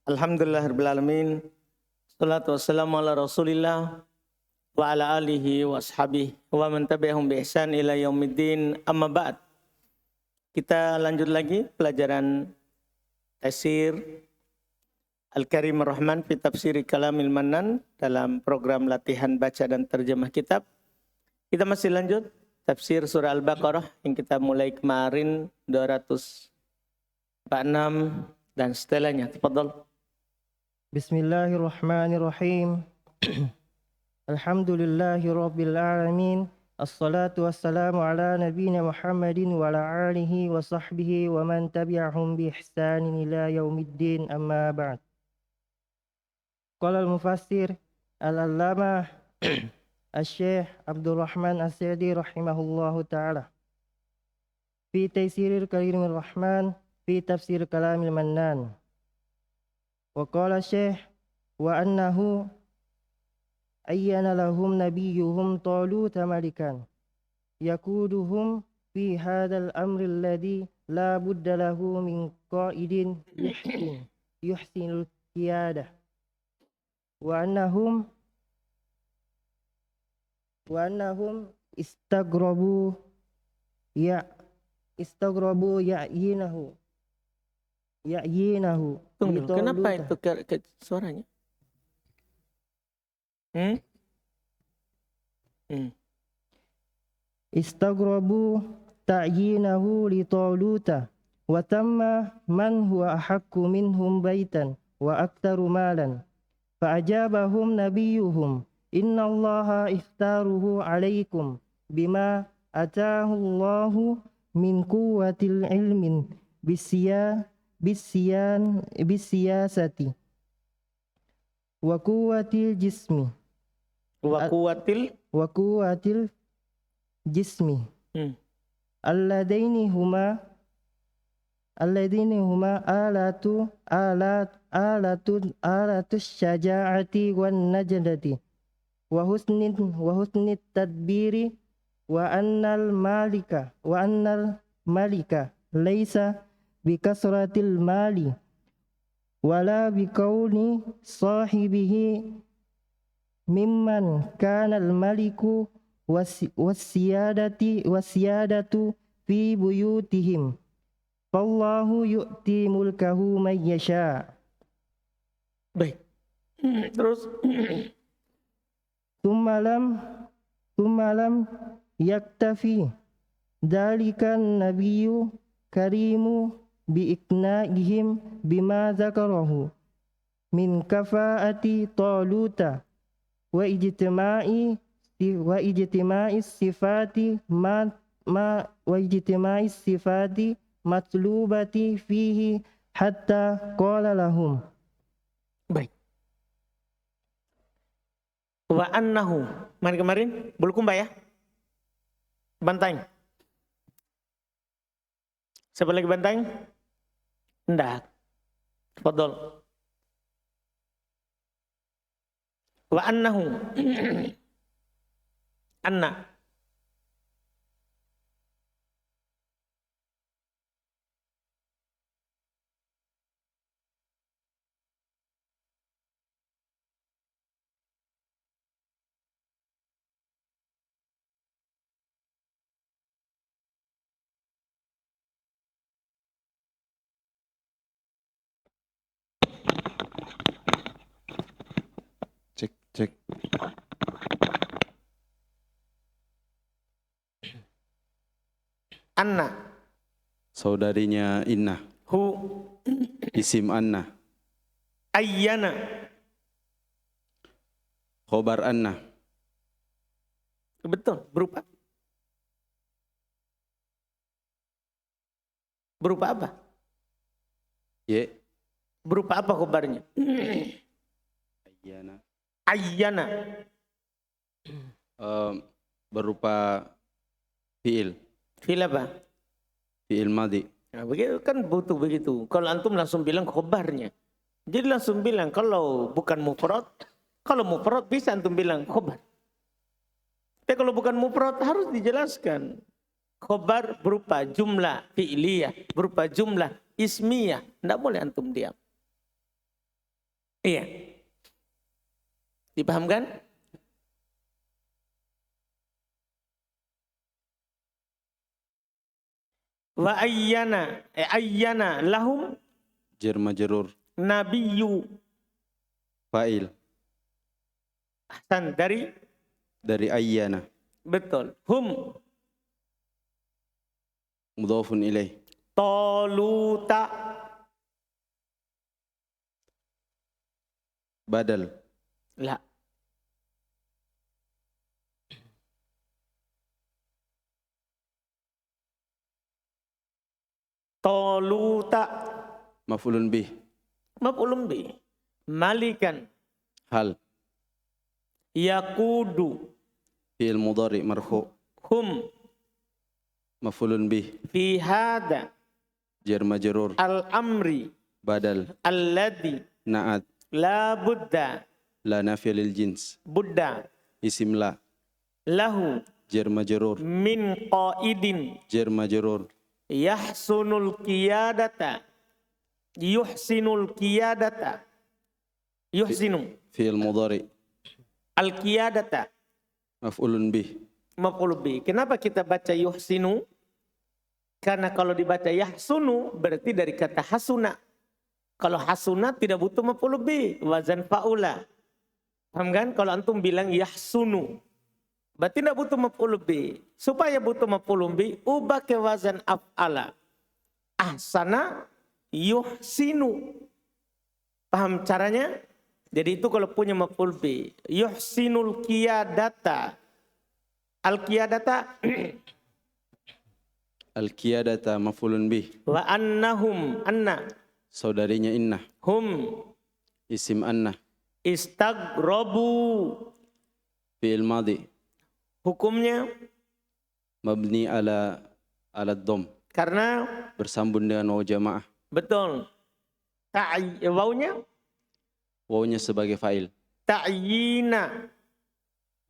Alhamdulillahirabbil alamin. Shalatu wassalamu ala Rasulillah wa ala alihi wa ashabihi wa man tabi'ahum bi ihsan ila yaumiddin. Amma ba'd. Kita lanjut lagi pelajaran tafsir Al-Karim Ar-Rahman fi Tafsiri Kalamil Mannan dalam program latihan baca dan terjemah kitab. Kita masih lanjut tafsir surah Al-Baqarah yang kita mulai kemarin 246 dan setelahnya. Tafadhal. Bismillahirrahmanirrahim. Alhamdulillahi rabbil alamin. Assalatu wassalamu ala nabiyyina Muhammadin wa ala alihi wa sahbihi wa man tabi'ahum bi ihsanin ila yaumiddin, amma ba'd. Qala al-mufassir al-allamah Asy-Syaikh Abdul Rahman As-Sa'di rahimahullahu ta'ala fi Taysiril Karimir Rahman fi Tafsir Kalamil Mannan. Wa qala Syekh wa annahu ayyana lahum nabiyyuhum Talut malikan yakuduhum fi hadzal amri alladhi la budda lahu min qa'idin yuhsinul qiyadah wa annahum istaghrabu ya'yinahu. Tunggu, kenapa itu suaranya? Istaghrabu ta'yinahu li Taluta wa tamma man huwa ahaqqu minhum baitan wa aktsaru malan fa ajabahum nabiyyuhum inna Allaha ikhtaruhu alaikum bima ataahu Allahu min quwwatil ilmin bisiyasati wa quwwatil jismi Wa quwwatil jismi alladaini huma alatu syaja'ati wan najdati wa husnit tadbiri wa annal malika laisa bikasratil mali wala bikauni sahibihi mimman kana al maliku wasiyadatu fi buyutihim fallahu yu'ti mulkahu man yasha. Baik. Terus Tumalam yaktafi dalikan nabiyyu karimu biikna'ihim bima zakarahu min kafa'ati Taluta wa ijtima'i sifati matlubati fihi hatta qala lahum. baik. Wa annahu. Kemarin Bulukumba ya? Banteng. Siapa lagi banteng? Enggak. Tafadhol. Wa annahu. Anna. Cek. Anna. Saudarinya Inna. Hu. Isim Anna. Ayyana. Khobar Anna. Betul, berupa apa? Ye. Berupa apa khobarnya? Ayyana. Berupa fi'il. Fi'il apa? Fi'il madhi. Nah, begitu kan butuh begitu. Kalau antum langsung bilang khobarnya. Jadi langsung bilang kalau bukan mufrad, kalau mufrad bisa antum bilang khobar. Tapi kalau bukan mufrad harus dijelaskan. Khobar berupa jumlah fi'liyah, berupa jumlah ismiyah. Tidak boleh antum diam. Iya. Dipahamkan? Wa ayyana lahum Jar majrur. nabiyyu. Fa'il. Ahsan, Dari ayyana. betul. Hum Mudhafun ilaih. Toluta. Badal. La. Toluta. Maf'ulun bih. Maf'ulun bih. Malikan. Hal. Yakudu. Fi'il mudhari marfu'. Hum. Maf'ulun bih. Fi hada. Jar majrur. Al-amri. Badal. Alladhi. Na'at. La budda. La nafiya lil jins. Buddha. Isim la. Lahu. Jar majrur. Min qaidin. Jar majrur. Yahsunul qiyadata. Yuhsinul qiyadata. Yuhsinu. Fi'il mudhari. Al-qiyadata. Maf'ulun bih. Maf'ul bih. Kenapa kita baca yuhsinu? Karena kalau dibaca yahsunu berarti dari kata hasuna. Kalau hasuna tidak butuh maf'ul bih, wazan fa'ula. Paham kan? Kalau antum bilang yahsunu, berarti tidak butuh maf'ul bih. Supaya butuh maf'ul bih, ubah ke wazan af'ala. Ahsana yuhsinu. Paham caranya? Jadi itu kalau punya maf'ul bih. Yuhsinul qiyadata. Al-qiyadata Al-qiyadata maf'ulun bih. wa annahum anna Saudarinya inna. hum Isim anna. istaghrabu. Fi'il madhi. Hukumnya Mabni ala dhom. karena Bersambung dengan waw jamaah. betul. Wawnya Wawnya sebagai fa'il. ta'yina.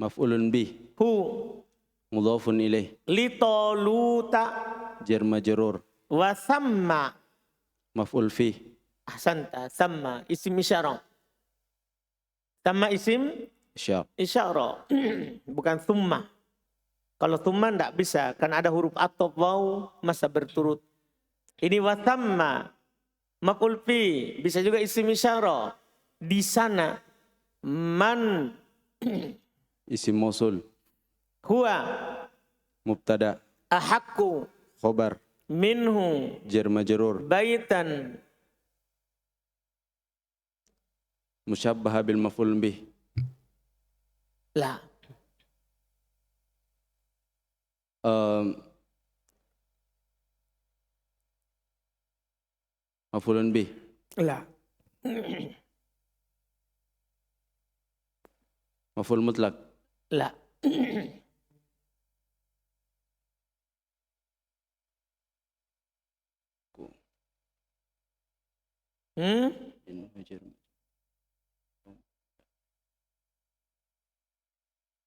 Maf'ulun bih. Hu Mudhafun ilaih. litoluta Jar majrur. wa samma. Maf'ul fih. Ahsanta. Samma isim isyarah. Sama isim Isya. isyarah. Bukan thumma. Kalau thumma tidak bisa. Kan ada huruf atop waw masa berturut. Ini wa samma. Maf'ul fi. Bisa juga isim isyarah. Di sana. Man. Isim mausul. Huwa. Mubtada. Ahakku. Khobar. Minhu. Jar majrur. Baitan. Musyabbaha bil maf'ul bih. La. Maf'ulun bih. La. Maf'ul mutlak. La. Hmm?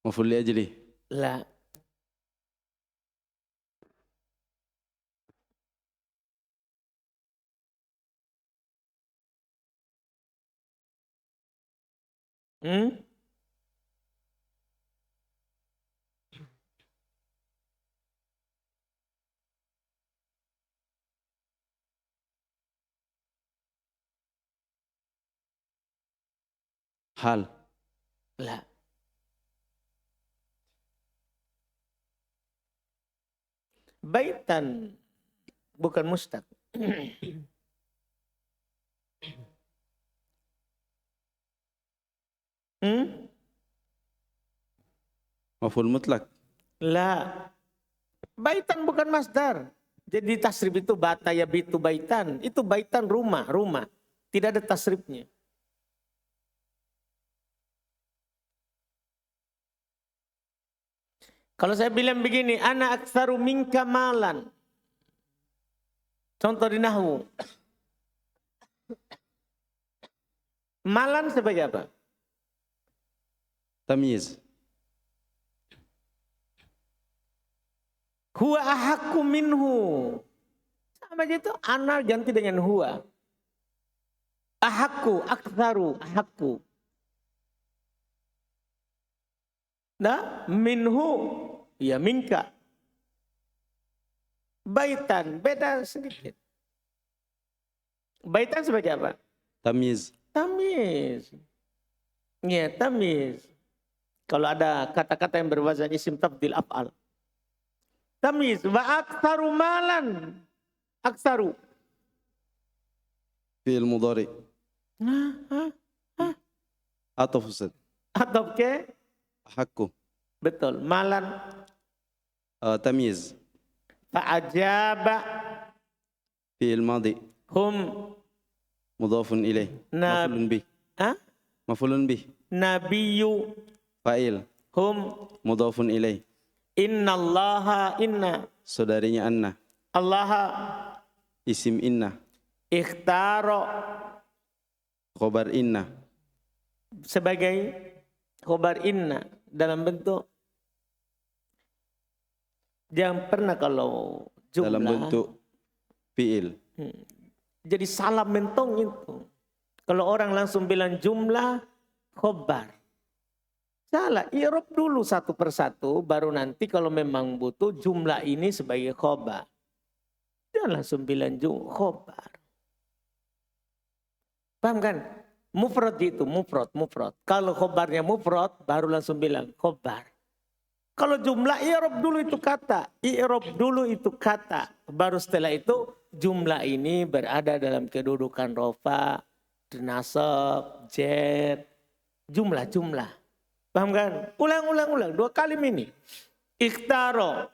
Maf'ul li ajli. La. Hmm? Hal. La. Baitan. Bukan mustaq. Hmm? Maf'ul mutlak. La. Baitan bukan masdar. Jadi tasrif itu bata ya bitu baitan. Itu baitan rumah. Tidak ada tasrifnya. Kalau saya bilang begini, ana aktsaru minka malan. Contoh di nahwu. Malan sebagai apa? Tamyiz. Huwa ahakku minhu. Sama aja itu ana ganti dengan huwa. Ahakku, aktsaru, ahakku. Nah, minhu, ya minka. Baitan, beda sedikit. Baitan sebagai apa? Tamyiz. Tamyiz. Ya, tamyiz. Kalau ada kata-kata yang berwazan isim tabdil af'al. Tamyiz. Wa aktsaru malan. Aktsaru. Fi'il mudhari. Nah, Ataf Ustaz. atau ke? Ahakku. Betul. Malan. Tamyiz. Fa'ajaba. Fi'il madhi. Hum. Mudhafun ilaih. Maf'ulun bih. Ha? Maf'ulun bih. Nabiyu. Fa'il. Hum. Mudhafun ilaih. Innallaha inna. Saudarinya anna. Allaha. Isim inna. Ikhtaro. Khobar inna. Sebagai khobar inna. Dalam bentuk. Jangan pernah kalau jumlah. Dalam bentuk fi'il. Jadi salah mentong itu. Kalau orang langsung bilang jumlah khobar. Salah, i'rab dulu satu persatu, baru nanti kalau memang butuh jumlah ini sebagai khobar. Jangan langsung bilang khobar. Paham kan? Mufrad itu, mufrad. Kalau khobarnya mufrad, baru langsung bilang khobar. Kalau jumlah i'rab dulu itu kata. I'rab dulu itu kata. Baru setelah itu jumlah ini berada dalam kedudukan rofa, nasab, jar, jumlah. Paham kan? Ulang. 2 kali ini. Ikhtaro.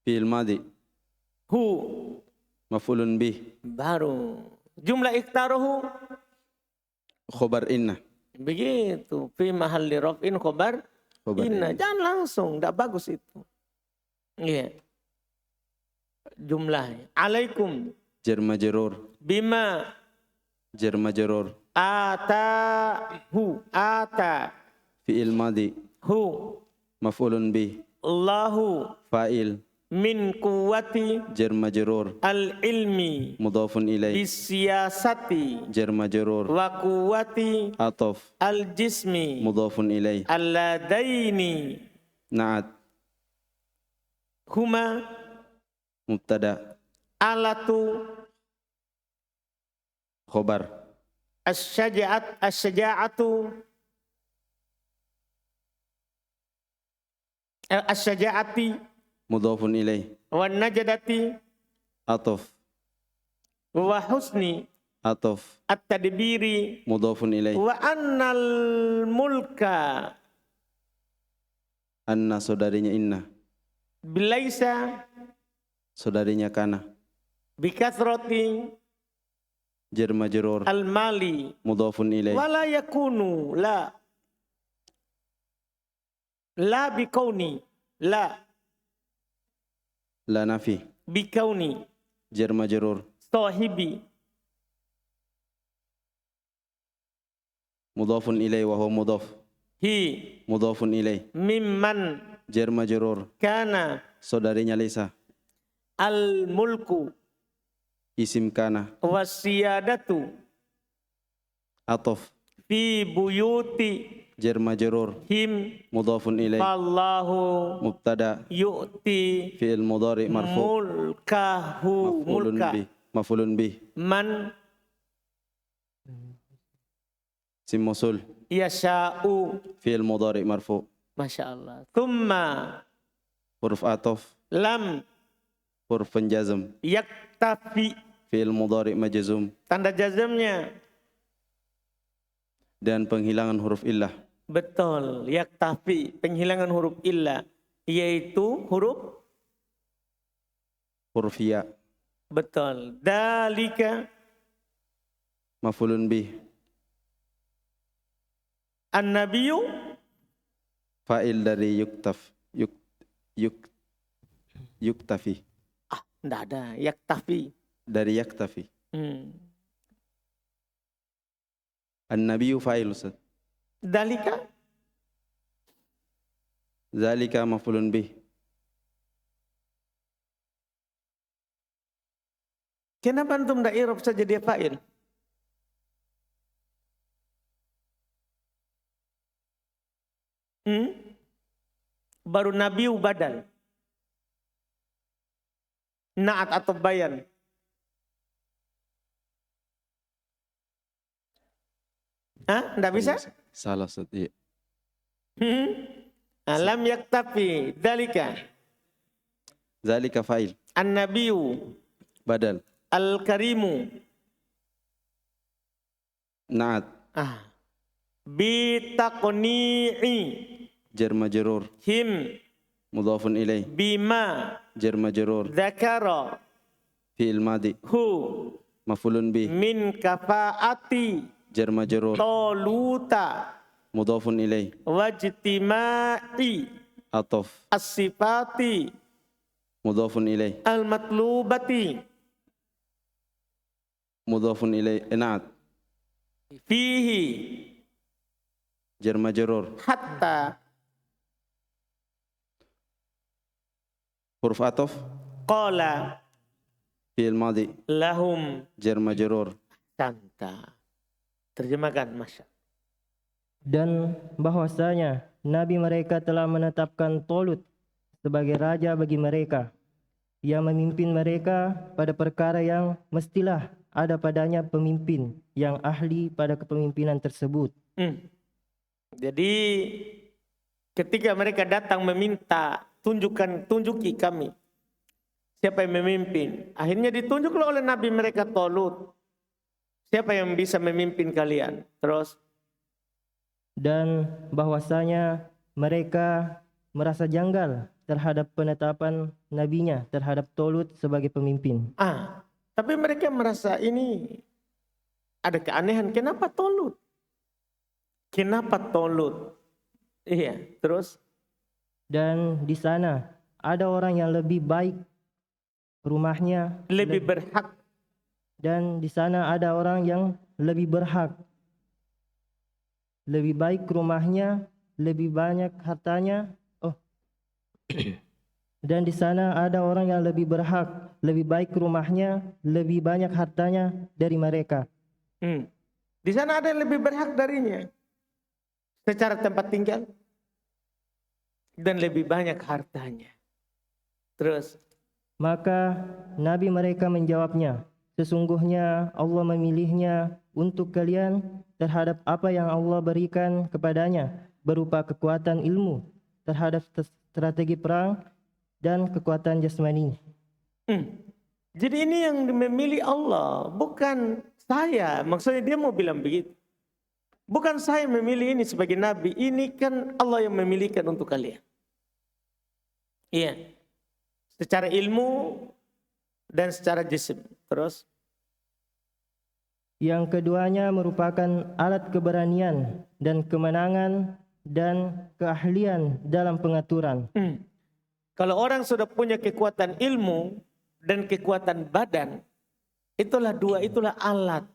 Fi'il madhi. Hu. Maf'ulun bih. Baru. Jumlah ikhtarohu. Khobar inna. Begitu. Fi mahalli raf'in khobar. Khobar Inna. Jangan langsung. Tidak bagus itu. Iya. Jumlahnya. Alaikum. Jar majrur. Bima. Jar majrur. Atahu. Ata. Fi'il madhi. Hu. Maf'ulun bih. Allahu. Fa'il. Min kuwati. Jar majrur. Al-ilmi. Mudhafun ilaih. Bisyasati. Jar majrur. Wa kuwati. Ataf. Al-jismi. Mudhafun ilaih. Alladaini. Na'at. Huma. Mubtada. Alatu. Khobar. As-syaja'atu. As-syaja'ati. Mudhafun ilaih. Wa najadati. Ataf. Wa husni. Ataf. At-tadbiri. Mudhafun ilaih. Wa annal mulka. Anna saudarinya inna. Bilaisa. Saudarinya kana. Bikathrati. Jar majrur. Al-mali. Mudhafun ilaih. Wala yakunu. La. La bikauni. La. La nafi. Bikauni. Jar majrur. Sahibi. Mudhafun ilaih wa huwa mudhaf. Hi. Mudhafun ilaih. Mimman. Jar majrur. Kana. Saudarinya Lisa. Al-mulku. Isim kana. Wasiyadatu. Ataf. Fi buyuti. Jar majrur. Him. Mudhafun ilaih. Fallahu. Mubtada. Yu'ti. Fi'il mudhari marfu. Mulkahu. Maf'ulun Mulka. bih. Maf'ulun bih. Man. Sim mausul. Yasha'u. Fi'il mudhari marfu. Masya Allah. Thumma. Huruf ataf. Lam. Huruf penjazm. Yaktafi. Fi'il mudhari majzum. Tanda jazmnya. Dan penghilangan huruf illah. Betul. Yaktafi. Penghilangan huruf illa. Yaitu huruf. Huruf ya. Betul. Dalika. Maf'ulun bih. An-nabiyu. Fa'il dari yuktafi. Tidak ada. Yaktafi. Dari yaktafi. Hmm. An-nabiyyu fa'il Ustaz. Dalika. Zalika maf'ulun bih. Kenapa antum tidak i'rab saja dia fa'il? Baru nabiu badal. Naat atau bayan. Hah? Nggak bisa? Salah Ustaz. Iya. Lam yaktafi dalika. Zalika fa'il. An-nabiyu Badal. al-karimu. Naat. Bitaqni'i. Jar majrur. Him. Mudhafun ilaih. Bima. Jar majrur. Dzakara. Fi'il madi. Hu. Maf'ulun bih. Min kafaati. Jar majrur. Toluta. Mudhafun ilaih. Wajtima'i. Ataf. As-sifati. Mudhafun ilaih. Al-matlubati. Mudhafun ilaih. Naat. Fihi. Jar majrur. Hatta. Huruf ataf. Qala. Fi'il madi. Lahum. Jar majrur. Santa. Terjemahkan, Masya. Dan bahwasanya Nabi mereka telah menetapkan Tolut sebagai raja bagi mereka, yang memimpin mereka pada perkara yang mestilah ada padanya pemimpin yang ahli pada kepemimpinan tersebut. Jadi ketika mereka datang meminta tunjuki kami siapa yang memimpin, akhirnya ditunjuklah oleh Nabi mereka Tolut siapa yang bisa memimpin kalian. Terus Dan bahwasanya mereka merasa janggal terhadap penetapan nabinya terhadap Tolut sebagai pemimpin. Tapi mereka merasa ini ada keanehan. Kenapa Tolut? Kenapa Tolut? Iya, terus? Dan di sana ada orang yang lebih baik rumahnya. Lebih berhak. Dan di sana ada orang yang lebih berhak. Lebih baik rumahnya, lebih banyak hartanya. Dan di sana ada orang yang lebih berhak, lebih baik rumahnya, lebih banyak hartanya dari mereka. Di sana ada yang lebih berhak darinya secara tempat tinggal dan lebih banyak hartanya. Terus Maka Nabi mereka menjawabnya, sesungguhnya Allah memilihnya untuk kalian terhadap apa yang Allah berikan kepadanya berupa kekuatan ilmu terhadap strategi perang dan kekuatan jasmani. Jadi ini yang memilih Allah, bukan saya. Maksudnya dia mau bilang begitu. Bukan saya memilih ini sebagai nabi, ini kan Allah yang memilihkan untuk kalian. Iya. Secara ilmu dan secara jisim. Terus Yang keduanya merupakan alat keberanian dan kemenangan dan keahlian dalam pengaturan. Kalau orang sudah punya kekuatan ilmu dan kekuatan badan, itulah alat.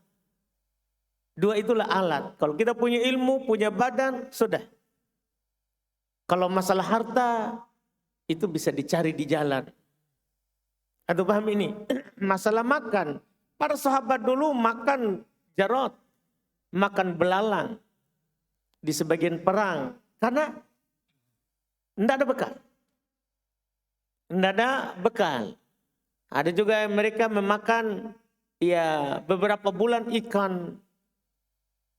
Dua itulah alat. Kalau kita punya ilmu, punya badan, sudah. Kalau masalah harta, itu bisa dicari di jalan. Atau paham ini? Masalah makan. Para sahabat dulu makan jarot, makan belalang di sebagian perang. Karena tidak ada bekal. Tidak ada bekal. Ada juga mereka memakan beberapa bulan ikan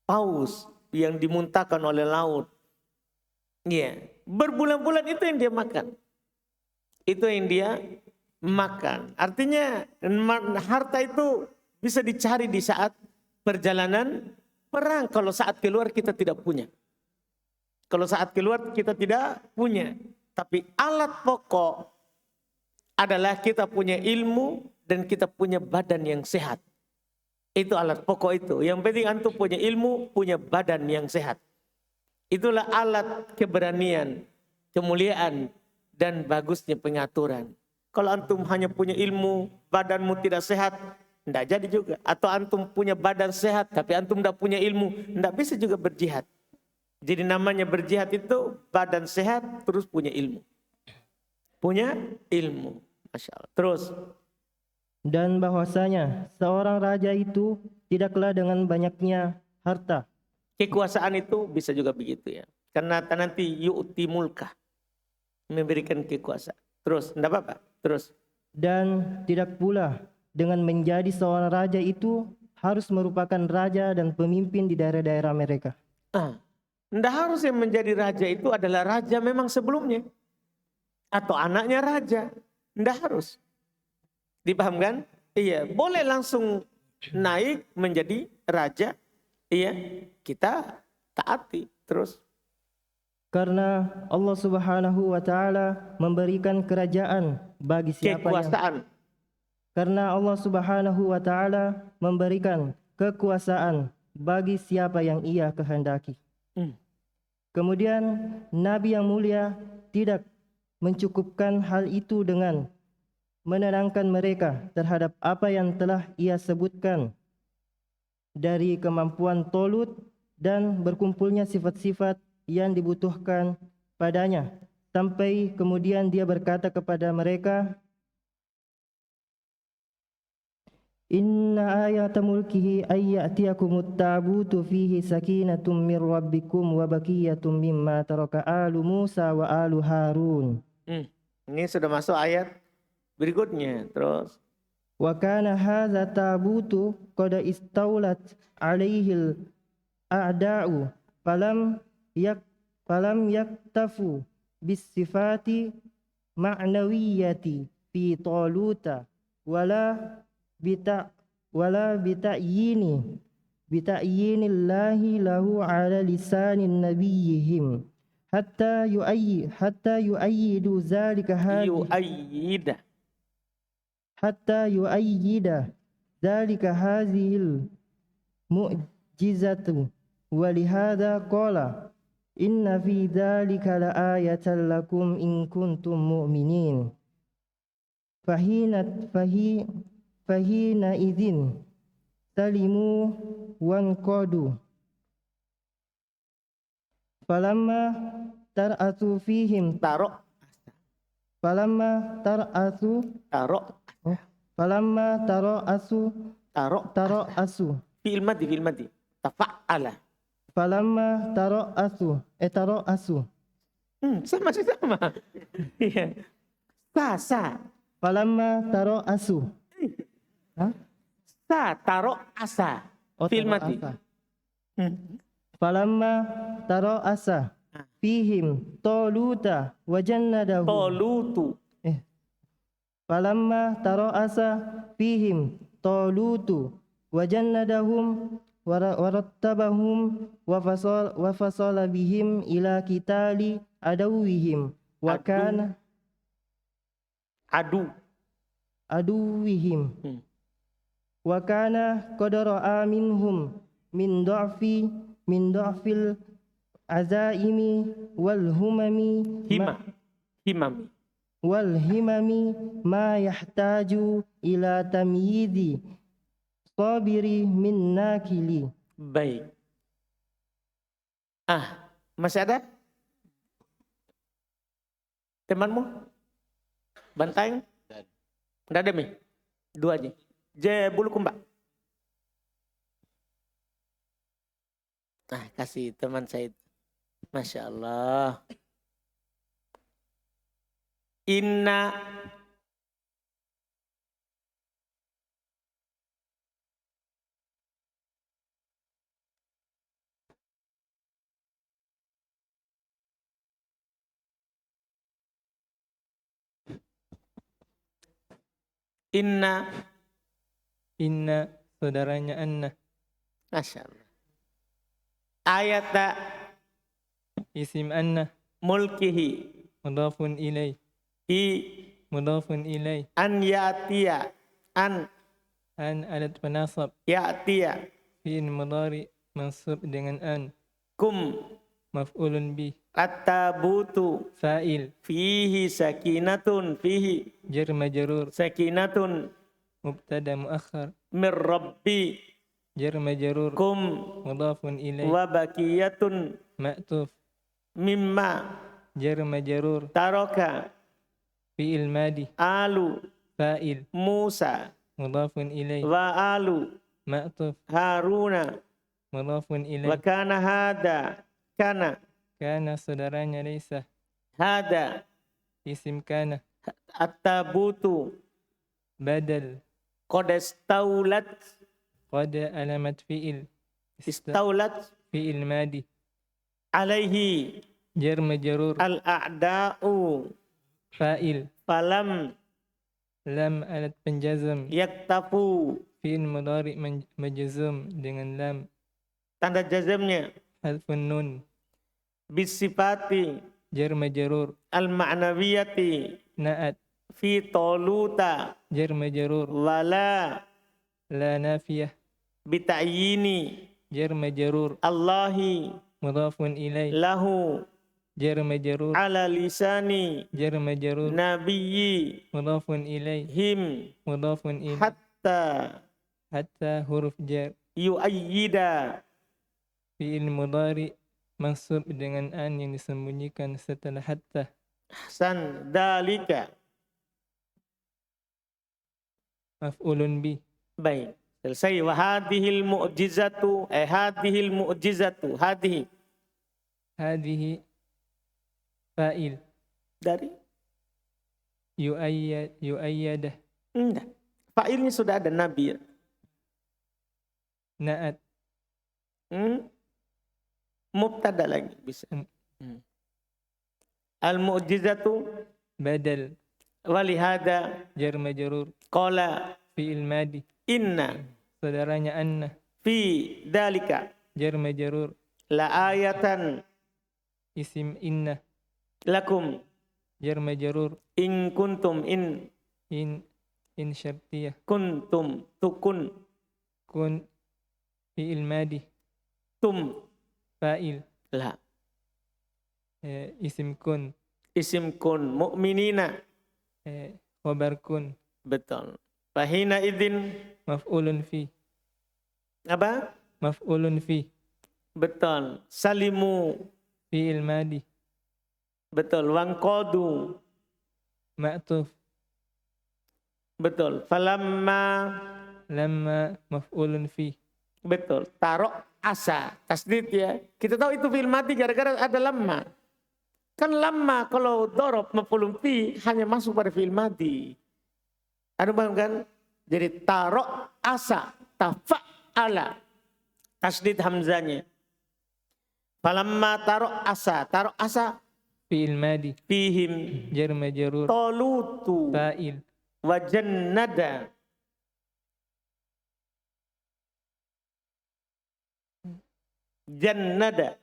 paus yang dimuntahkan oleh laut. Berbulan-bulan itu yang dia makan. Itu yang dia makan. Artinya harta itu bisa dicari di saat perjalanan perang. Kalau saat keluar kita tidak punya. Kalau saat keluar kita tidak punya. Tapi alat pokok adalah kita punya ilmu dan kita punya badan yang sehat. Itu alat pokok itu. Yang penting antum punya ilmu, punya badan yang sehat. Itulah alat keberanian, kemuliaan, dan bagusnya pengaturan. Kalau antum hanya punya ilmu, badanmu tidak sehat, tidak jadi juga. Atau antum punya badan sehat, tapi antum tidak punya ilmu, tidak bisa juga berjihad. Jadi namanya berjihad itu badan sehat, terus punya ilmu. Punya ilmu. Masya Allah. Terus. Dan bahwasanya seorang raja itu tidaklah dengan banyaknya harta. Kekuasaan itu bisa juga begitu ya. Karena nanti yu'ti mulka, memberikan kekuasaan. Terus, enggak apa-apa. Terus. Dan tidak pula dengan menjadi seorang raja itu harus merupakan raja dan pemimpin di daerah-daerah mereka. Enggak harus yang menjadi raja itu adalah raja memang sebelumnya. Atau anaknya raja. Enggak harus. Dipahamkan? Iya, boleh langsung naik menjadi raja. Iya, kita taati terus. Karena Allah Subhanahu wa taala memberikan kerajaan bagi siapa yang Kekuasaan. Karena Allah Subhanahu wa taala memberikan kekuasaan bagi siapa yang Ia kehendaki. Kemudian Nabi yang mulia tidak mencukupkan hal itu dengan menenangkan mereka terhadap apa yang telah Ia sebutkan dari kemampuan Tolut dan berkumpulnya sifat-sifat yang dibutuhkan padanya, sampai kemudian dia berkata kepada mereka, Inna ayata mulkihi ayyatiyakumut tabutu fihi sakinatum min rabbikum wa baqiyatum mimma taraka alu Musa wa alu Harun. Ini sudah masuk ayat berikutnya. Terus. Wa kana hadza tabutu qad istaulat alaihil a'da'u falam yaktafu bis sifati ma'nawiyati fi taluta wala bita'yinillahi lahu ala lisanin nabiyihim hatta yu'ayyidu zalika hadhil mu'jizatu walihada qala inna fi dzalika laayatan lakum in kuntum mu'minin. Fahina idzin salimu wanqadu. Falamma tar'atu fihim tara'asu Fi'il madhi. Tafa'ala. Falamma tara'asu. Sama. Iya. Sa. Falamma tara'asu. Sa tara'asa. Fi'il madhi. Falamma tara'asa fihim Taluta wa jannadahu. Falamma tara'asa fihim Talutu wa jannadahum warattabahum wa fasala bihim ila kitali adawihim wa kana aduwihim wa kana qadara minhum min dha'fil azaimi wal himami ma yahtaju ila tamyizi sabiri min nakili. Baik. Masih ada? Temanmu? Banteng? Enggak ada, Mi? Dua aja. Bulu kumbak. Kasih teman saya. Masya Allah. Inna saudaranya Anna. Masya Allah. Ayata Isim Anna mulkihi mudhafun ilai. Mudhafun ilai. An ya'tiya. An adat penasab. Ya'tiya. Fi'il mudhari mansub dengan an. Kum maf'ulun bih. At-tabutu fa'il. Fihi sakinatun. Fihi jar majrur. sakinatun. Mubtada muakhar. Mir rabbi. Jar majrur. Kum mudhafun ilai. wa bakiyatun. Ma'tuf. Mimma jar majrur. taraka. Fi'il madi. Alu fa'il. Musa mudhafun ilai. wa alu Ma'tuf. Haruna mudhafun ilai. wa kana hada. Kana Kana saudaranya Laisa. Hada Isim kana. at-tabutu Badal. qad istaulat Qad alamat fi'il. istaulat Fi'il madi. alaihi Jar majrur. al-a'da'u Fa'il. falam Lam alat penjazam. yaktafu Fi'il mudhari majzum dengan lam. tanda jazamnya Harfun nun. bisifati Jar majrur. al-ma'nawiyati Na'at. fi taluta Jar majrur. wala La nafiyah. bita'yini Jar majrur. Allahi Mudhafun ilai. lahu Jar majrur. ala lisani Jar majrur. nabiyyi Mudhafun ilai. him Mudhafun ilai. hatta Hatta huruf jar. yu'ayyida Fi'il mudhari mansub dengan an yang disembunyikan setelah hatta. ahsan dalika. Maf'ulun bi. Baik, selesai. Wa hadhil mu'jizatu hadhil mu'jizatu hadhihi Hadhihi fa'il. dari Yu'ayyadah. enggak. Fa'ilnya sudah ada nabi. Na'at. Mubtada lagi bisa. Hmm. Al mu'jizatu Badal. walihada Jar majrur. qala Fi'il madi. inna Saudaranya anna. fi dalika Jar majrur. la ayatan Isim inna. lakum Jar majrur. in kuntum in In syartiyah. kuntum tukun Kun. Fi'il madi. tum Fa'il. la Isim kun. isim kun mu'minina Khobar kun. betul. Fahina idzin Maf'ulun fi. apa? Maf'ulun fi. Betul. Salimu Fi'il madi. betul. Wangqadu Ma'tuf. betul. Falamma Lamma maf'ulun fi. betul. Taruh asa tasdid ya. Kita tahu itu fi'il madi gara-gara ada lamma. Kan lamma kalau dorob maf'ulun fi hanya masuk pada fi'il madi. Ada paham kan? Jadi taruh asa tafa'ala tasdid hamzanya. Falamma taruh asa Fi'il madi. fihim Jar majrur. talutu Fa'il. wa jannada jannada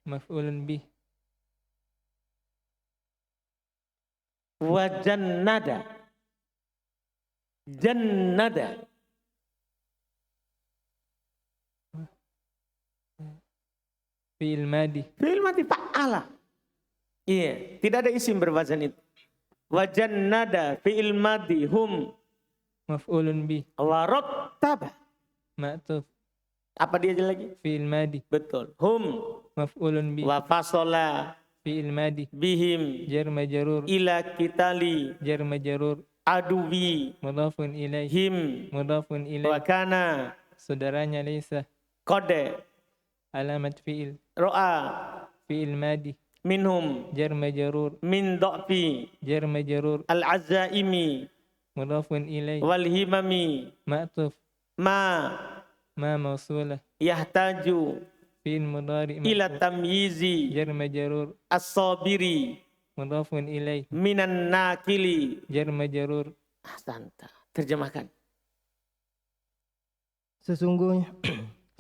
Maf'ulun bih. wa jannada jannada Fi'il madi. fi'il madi fa'ala. Iya, tidak ada isim berwazan itu. Wa jannada fi'il madi hum Maf'ulun bih. wa rattaba. Ma'tuf. Apa dia lagi? Fi'il madi. Betul. Hum Maf'ulun bih. wa fasola Fi'il madi. bihim Jar majrur. ila kitali Jar majrur. aduwi Mudhafun ilaih. him Mudhafun wa ilaih. kana Saudaranya Laisa. qad Alamat fi'il. ro'a Fi'il madi. minhum Jar majrur. min dha'fi Jar majrur. al-azaimi Mudhafun ilaih. wal himami Ma'tuf. ma Ma mausulah. yahtaju Fi'il mudhari. ila tamyizi Jar majrur. as-sabiri Mudhafun ilaih. minan nakili. Jar majrur. Ahsanta. Terjemahkan.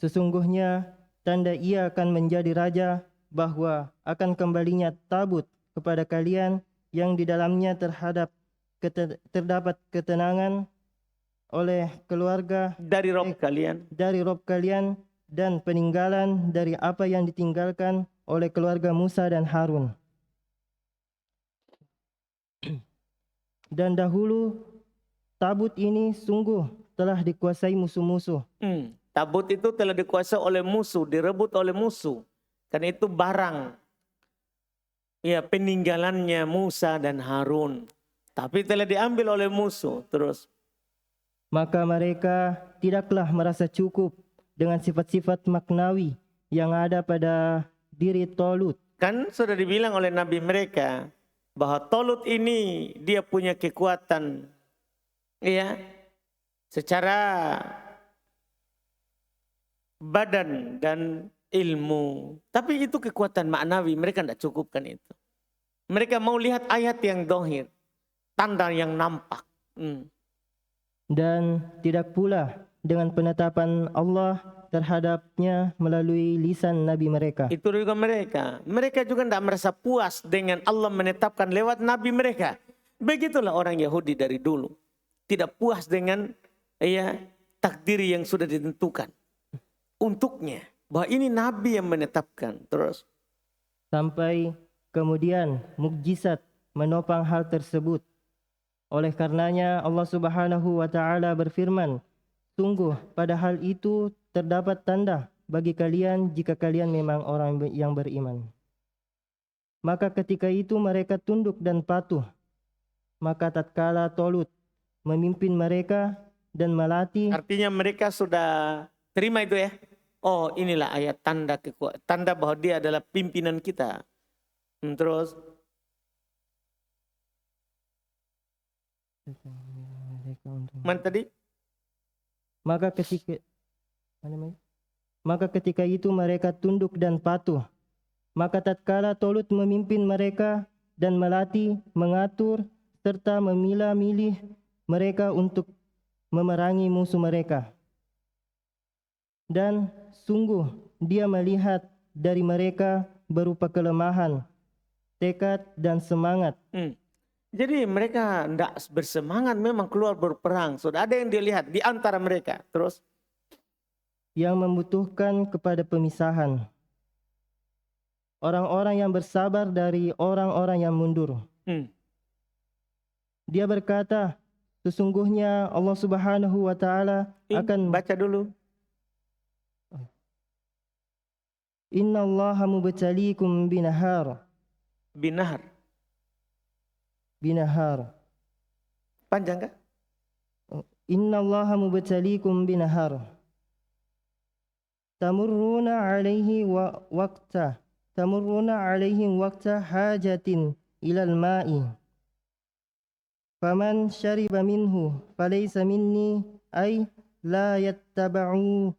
Sesungguhnya tanda ia akan menjadi raja bahwa akan kembalinya tabut kepada kalian yang di dalamnya terdapat ketenangan oleh keluarga Dari Rob kalian. dari Rob kalian dan peninggalan dari apa yang ditinggalkan oleh keluarga Musa dan Harun. Dan dahulu tabut ini sungguh telah dikuasai musuh-musuh. Tabut itu telah dikuasai oleh musuh, direbut oleh musuh. Karena itu barang. Ya, peninggalannya Musa dan Harun. Tapi telah diambil oleh musuh. Terus. Maka mereka tidaklah merasa cukup dengan sifat-sifat maknawi yang ada pada diri Tolut. Kan sudah dibilang oleh Nabi mereka bahwa Tolut ini dia punya kekuatan, ya, secara badan dan ilmu. Tapi itu kekuatan maknawi, mereka tidak cukupkan itu. Mereka mau lihat ayat yang dohir, tanda yang nampak. Dan tidak pula dengan penetapan Allah terhadapnya melalui lisan Nabi mereka. Itu juga mereka. Mereka juga tidak merasa puas dengan Allah menetapkan lewat Nabi mereka. Begitulah orang Yahudi dari dulu. Tidak puas dengan takdir yang sudah ditentukan untuknya. Bahwa ini Nabi yang menetapkan. Terus. Sampai kemudian mukjizat menopang hal tersebut. Oleh karenanya Allah Subhanahu wa taala berfirman, sungguh pada hal itu terdapat tanda bagi kalian jika kalian memang orang yang beriman. Maka ketika itu mereka tunduk dan patuh. Maka tatkala Tolut memimpin mereka dan melatih. Artinya mereka sudah terima itu ya. Oh, inilah ayat tanda bahwa dia adalah pimpinan kita. Terus mana tadi? Maka ketika itu mereka tunduk dan patuh. Maka tatkala Tolut memimpin mereka dan melatih, mengatur, serta memilah-milih mereka untuk memerangi musuh mereka. Dan sungguh dia melihat dari mereka berupa kelemahan, tekad dan semangat. Jadi mereka tidak bersemangat memang keluar berperang. Sudah ada yang dilihat di antara mereka. Terus. Yang membutuhkan kepada pemisahan. Orang-orang yang bersabar dari orang-orang yang mundur. Dia berkata, sesungguhnya Allah Subhanahu wa taala akan baca dulu. Innallaha mubtaliikum binahar. Binahar. Panjang kah? Innallaha mubtaliikum binahar. Tamurruna alaihi alaihim waqta hajatin ilal ma'i. Faman syariba minhu falaysa minni ay la yattaba'uni.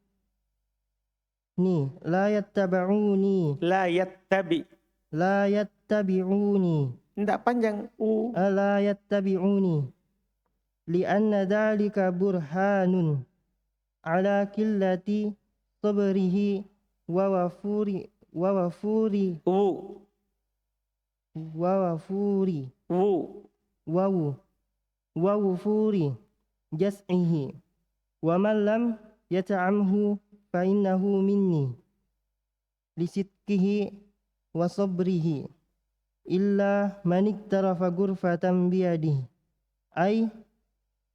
La yattabi'uni. Tidak panjang. La yattabi'uni. Lianna dhalika burhanun ala killati sabrihi wa wafuri jas'ihi wa man lam yata'amhu fa innahu minni lisitkihi wa sabrihi illa man iktarafa ghurfatan biyadihi ay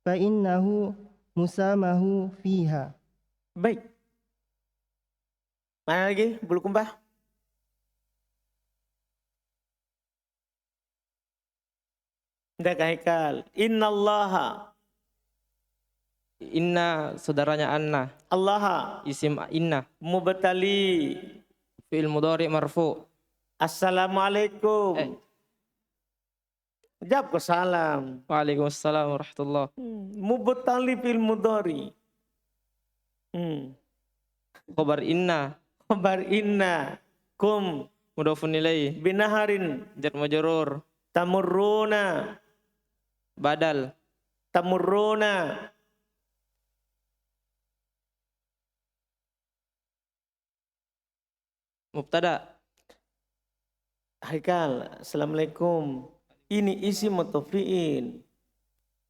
fa innahu musamahu fiha. Baik. Mana lagi? Bulu kumbah? Tidak Haikal. Innallaha. Inna saudaranya anna. Allah. Isim inna. Mubtali. Fi'il mudhari marfu. Assalamualaikum. Jawab ke salam. Waalaikumsalam warahmatullah. Mubtali fi'il mudhari. Khabar inna. Khabar inna. Kum. Mudhafun ilaih. Binaharin. Jar majrur. Tamurruna. Badal. Tamurruna. Mubtada. Haikal, Assalamualaikum. Ini isi mutafi'in.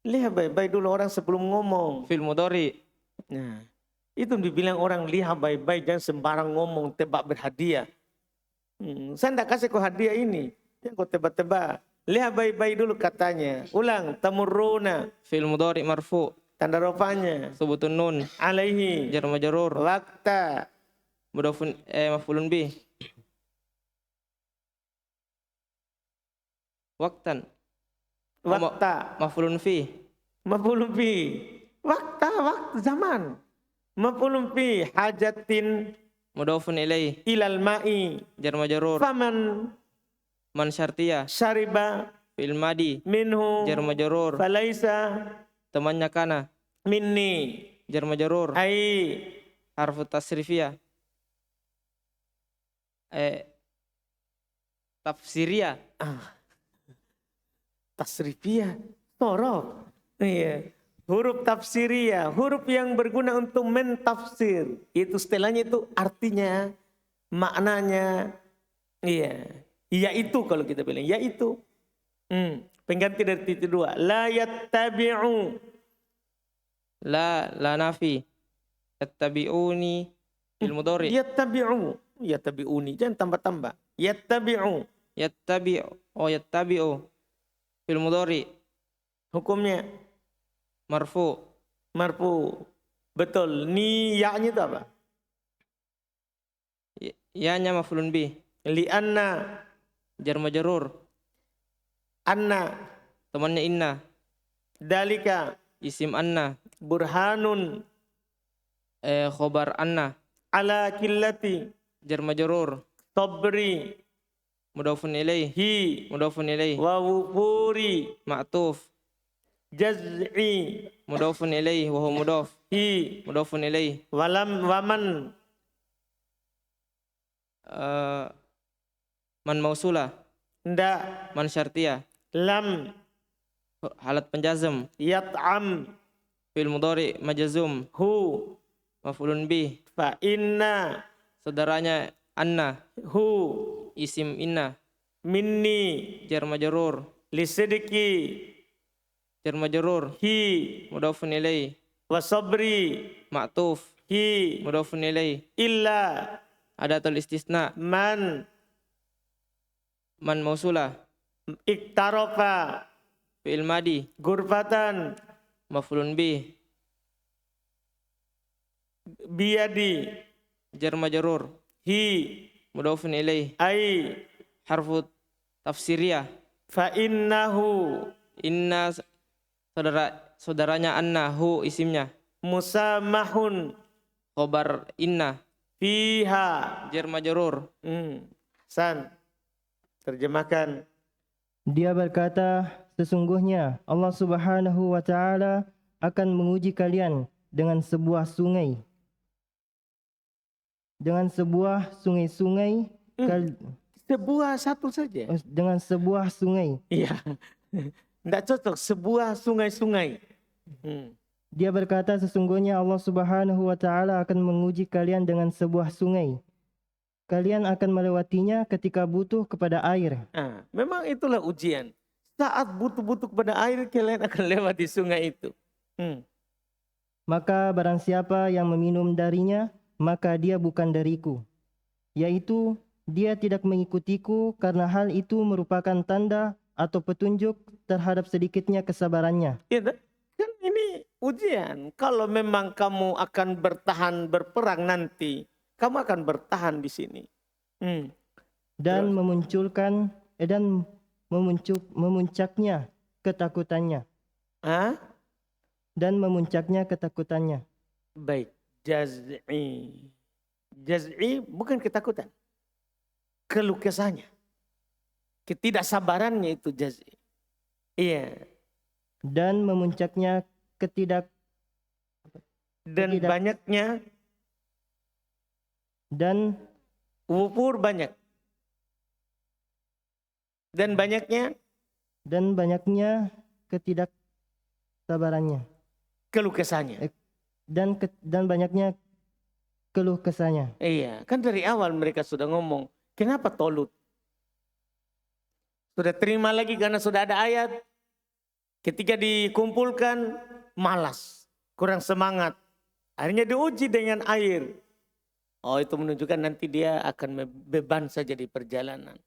Lihat baik-baik dulu orang sebelum ngomong. Fi'il mudhari. Nah, itu dibilang orang lihat baik-baik, jangan sembarang ngomong tebak berhadiah. Saya tidak kasih kau hadiah ini. Yang kau tebak-tebak. Lihat baik-baik dulu katanya. Ulang, tamurruna. Fi'il mudhari marfu. Tanda rofanya. Subutun nun. Alaihi. Jar majrur. Wakta. Mudhafun maf'ulun bih. Waktan. Wakta. Maf'ulun fi. Maf'ulun fi. Waktu zaman. Maf'ulun fi hajatin Mudhafun ilaih. ilal ma'i. Jar majrur. Faman Man syartiyah. syariba Fi'il madi. minhu Jar majrur. falaisa Temannya kana. minni. Jar majrur. Ai Harfu tasrifiyah. Tafsiriyah. tasrifiyah. Torof. Iya. Huruf tafsiriyah. Huruf yang berguna untuk mentafsir. Itu setelahnya itu artinya, maknanya. Iya. Yaitu kalau kita bilang. Yaitu. Pengganti dari titik dua. La yattabi'u. La nafi. Yattabi'uni. Fil mudhari. Yattabi'u. Yattabi'uni. Jangan tambah-tambah. Yattabi'u. Yattabi'u. Fil mudhari. Hukumnya Marfu. marfu. Betul. Ni ya-nya itu apa? Ya-nya maf'ulun bih. Li'anna. Jar majrur. Anna. Temannya inna. Dalika. Isim anna. Burhanun. Khobar anna. Ala killati. Jar majrur. Sabri. Mudhafun ilaih. Hi. Mudhafun ilaih. Wa wufuri. Ma'tuf. Jaz'i. Mudhafun ilaih wa huwa mudhaf. Hi. Mudhafun ilaih. Waman. Man mausula. Nda. Man syartiyah. Lam. Halat penjazm. Yat'am. Fil mudhari majzum. Hu. Maf'ulun bih. Fa inna. Saudaranya anna. Hu. Isim inna. Minni. Jar majrur. Lisidiki. Jar majrur. Hi. Mudhafun ilaih. Wa sabri. Ma'tuf. Hi. Mudhafun ilaih. Illa. Adatul istisna. Man. Man mausula. Iktarofa. Fi'il madi. Gurfatan. Maf'ulun bih. Biyadi. Jar majrur. Hi. Mudhafun ilaih. Ai. Harfu tafsiriyah. Fa innahu. Inna saudaranya anna. Hu isimnya. Musamahun. Khobar inna. Fiha. Jar majrur. San. Terjemahkan. Dia berkata, sesungguhnya Allah Subhanahu wa Ta'ala akan menguji kalian dengan sebuah sungai. Dengan sebuah sungai-sungai. Sebuah satu saja. Dengan sebuah sungai. Iya. Tidak cocok. Sebuah sungai-sungai. Dia berkata, sesungguhnya Allah Subhanahu wa Ta'ala akan menguji kalian dengan sebuah sungai. Kalian akan melewatinya ketika butuh kepada air. Memang itulah ujian. Saat butuh-butuh kepada air, kalian akan lewati sungai itu. Maka barang siapa yang meminum darinya, maka dia bukan dariku. Yaitu, dia tidak mengikutiku karena hal itu merupakan tanda atau petunjuk terhadap sedikitnya kesabarannya. Ya, kan ini ujian. Kalau memang kamu akan bertahan berperang nanti, kamu akan bertahan di sini. Dan memuncaknya ketakutannya. Dan memuncaknya ketakutannya. Baik, jaz'i. Jaz'i bukan ketakutan. Keluh kesahnya. Ketidaksabarannya itu jaz'i. Iya. Dan memuncaknya banyaknya. Dan wufur banyak. Dan banyaknya ketidaksabarannya. Keluh kesahnya. Dan banyaknya keluh kesahnya. Iya, kan dari awal mereka sudah ngomong, kenapa Tolut? Sudah terima lagi karena sudah ada ayat. Ketika dikumpulkan, malas, kurang semangat. Akhirnya diuji dengan air. Oh, itu menunjukkan nanti dia akan beban saja di perjalanan.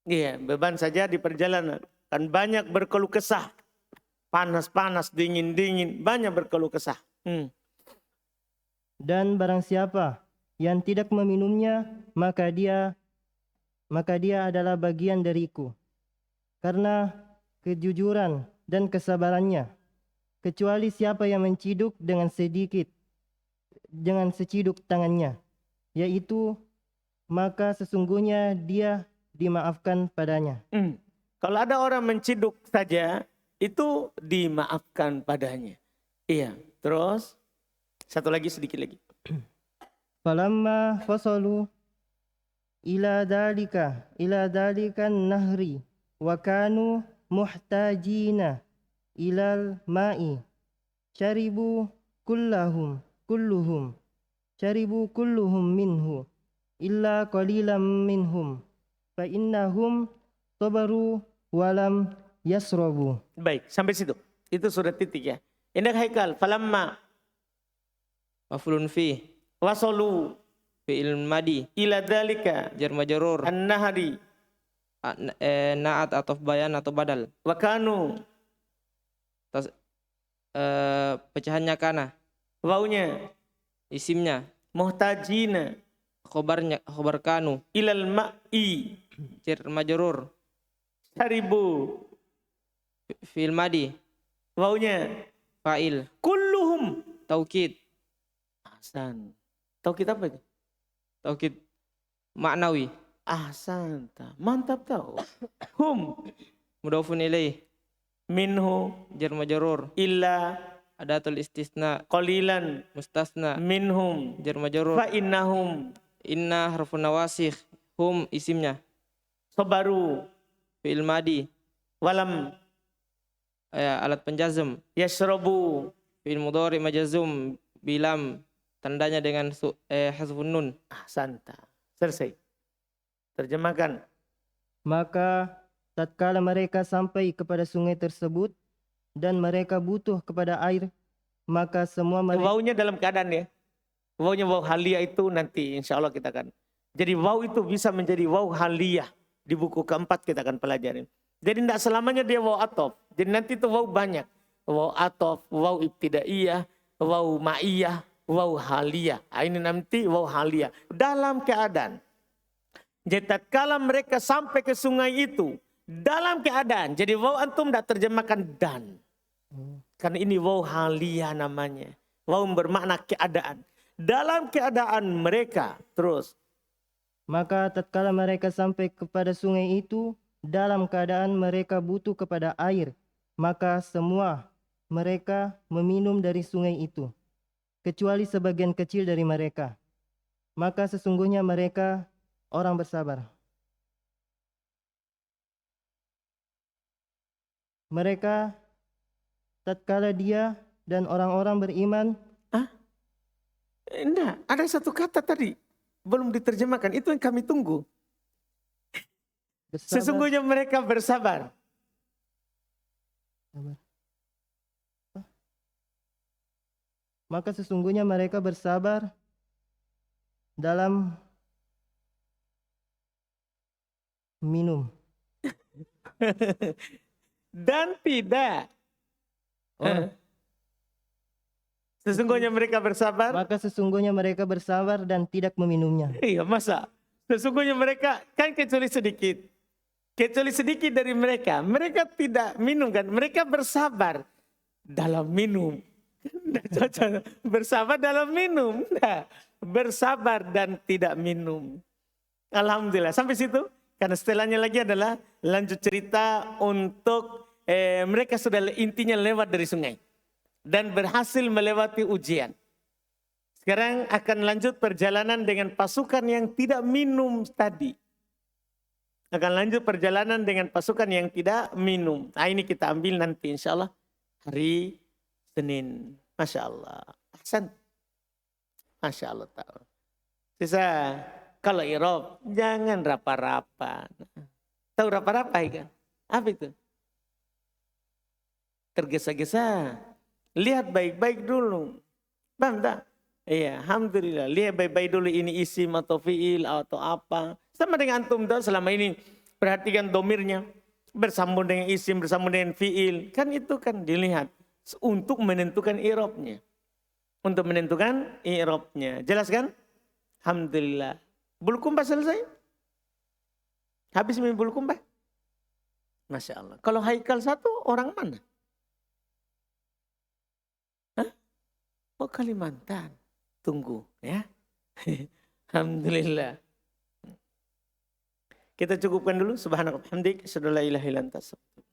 Iya, beban saja di perjalanan. Kan banyak berkeluh kesah. Panas-panas, dingin-dingin, banyak berkeluh kesah. Dan barang siapa yang tidak meminumnya, maka dia adalah bagian dariku. Karena kejujuran dan kesabarannya, kecuali siapa yang menciduk dengan seciduk tangannya, yaitu maka sesungguhnya dia dimaafkan padanya. Kalau ada orang menciduk saja, itu dimaafkan padanya. Iya, terus satu lagi, sedikit lagi. Falamma fasalu ila dalika nahri wa kanu muhtajina ilal ma'i syaribu kulluhum minhu illa qalilan minhum fa innahum sabaru walam yasrabu. Baik, sampai situ. Itu sudah titik ya. Indah Haikal, falamma Maf'ulun fi. wasalu Fi'il madi. ila dalika Jar majrur. an-nahri Naat atau bayan atau badal. wa kanu, Pecahannya kana. wawunya Isimnya. muhtajina Khobar kanu. ilal ma'i Jar majrur. syaribu, Fi'il madi. wawunya Fa'il. kulluhum. Taukid. Ahsan. Tahu kita apa itu? Taukid maknawi. Ahsan. Mantap tahu. Hum Mudhafun ilaih. minhu Jar majrur. illa Adatul istisna. qalilan Mustasna. minhum Jar majrur. fa innahum Inna harfun nawasikh. Hum isimnya. sabaru Fi'il madi. walam Alat penjazm. yashrabu. Fi'il mudhari majazum bilam, tandanya dengan hazfun nun. Ahsanta. Selesai. Terjemahkan. Maka tatkala mereka sampai kepada sungai tersebut dan mereka butuh kepada air, maka semua mereka Wawunya dalam keadaan ya. Wawunya waw haliyah itu nanti insya Allah kita akan. Jadi waw itu bisa menjadi waw haliyah. Di buku keempat kita akan pelajari. Jadi tidak selamanya dia waw atof. Jadi nanti itu waw banyak. Waw atof, waw ibtidaiyah, waw ma'iyah, waw haliyah. Ini nanti waw haliyah. Dalam keadaan. Jadi tatkala mereka sampai ke sungai itu. Dalam keadaan. Jadi waw antum tidak terjemahkan dan. Karena ini waw haliyah namanya. Waw bermakna keadaan. Dalam keadaan mereka. Terus. Maka tatkala mereka sampai kepada sungai itu dalam keadaan mereka butuh kepada air, maka semua mereka meminum dari sungai itu, kecuali sebagian kecil dari mereka. Maka sesungguhnya mereka orang bersabar. Mereka tatkala dia dan orang-orang beriman. Enggak, ada satu kata tadi. Belum diterjemahkan, itu yang kami tunggu. Bersabar. Sesungguhnya mereka bersabar. Maka sesungguhnya mereka bersabar dalam minum. Dan tidak. Oh. Sesungguhnya mereka bersabar. Maka sesungguhnya mereka bersabar dan tidak meminumnya. Iya, masa? Sesungguhnya mereka kan kecuali sedikit. Kecuali sedikit dari mereka. Mereka tidak minum kan. Mereka bersabar dalam minum. Nggak cocok. Bersabar dalam minum. Nah, bersabar dan tidak minum. Alhamdulillah. Sampai situ. Karena setelahnya lagi adalah lanjut cerita untuk mereka sudah intinya lewat dari sungai. Dan berhasil melewati ujian. Sekarang akan lanjut perjalanan dengan pasukan yang tidak minum tadi. Akan lanjut perjalanan dengan pasukan yang tidak minum. Nah ini kita ambil nanti insya Allah hari Senin. Masya Allah. Ahsan. Masya Allah. Sisa kalau irob jangan rapa-rapa. Tahu rapa-rapa kan? Apa itu? Tergesa-gesa. Lihat baik-baik dulu. Paham tak? Iya, alhamdulillah. Lihat baik-baik dulu ini isim atau fiil atau apa. Sama dengan antum dah selama ini perhatikan domirnya. Bersambung dengan isim, bersambung dengan fiil. Kan itu kan dilihat untuk menentukan i'rabnya. Untuk menentukan i'rabnya. Jelas kan? Alhamdulillah. Bulu kumbah selesai? Habis minum bulu kumbah? Masya Allah. Kalau Haikal 1 orang mana? Hah? Oh Kalimantan. Tunggu ya. Alhamdulillah. Kita cukupkan dulu. Subhanallah. Hamdik. Asyhadu an la ilaha illa anta, astaghfiruka.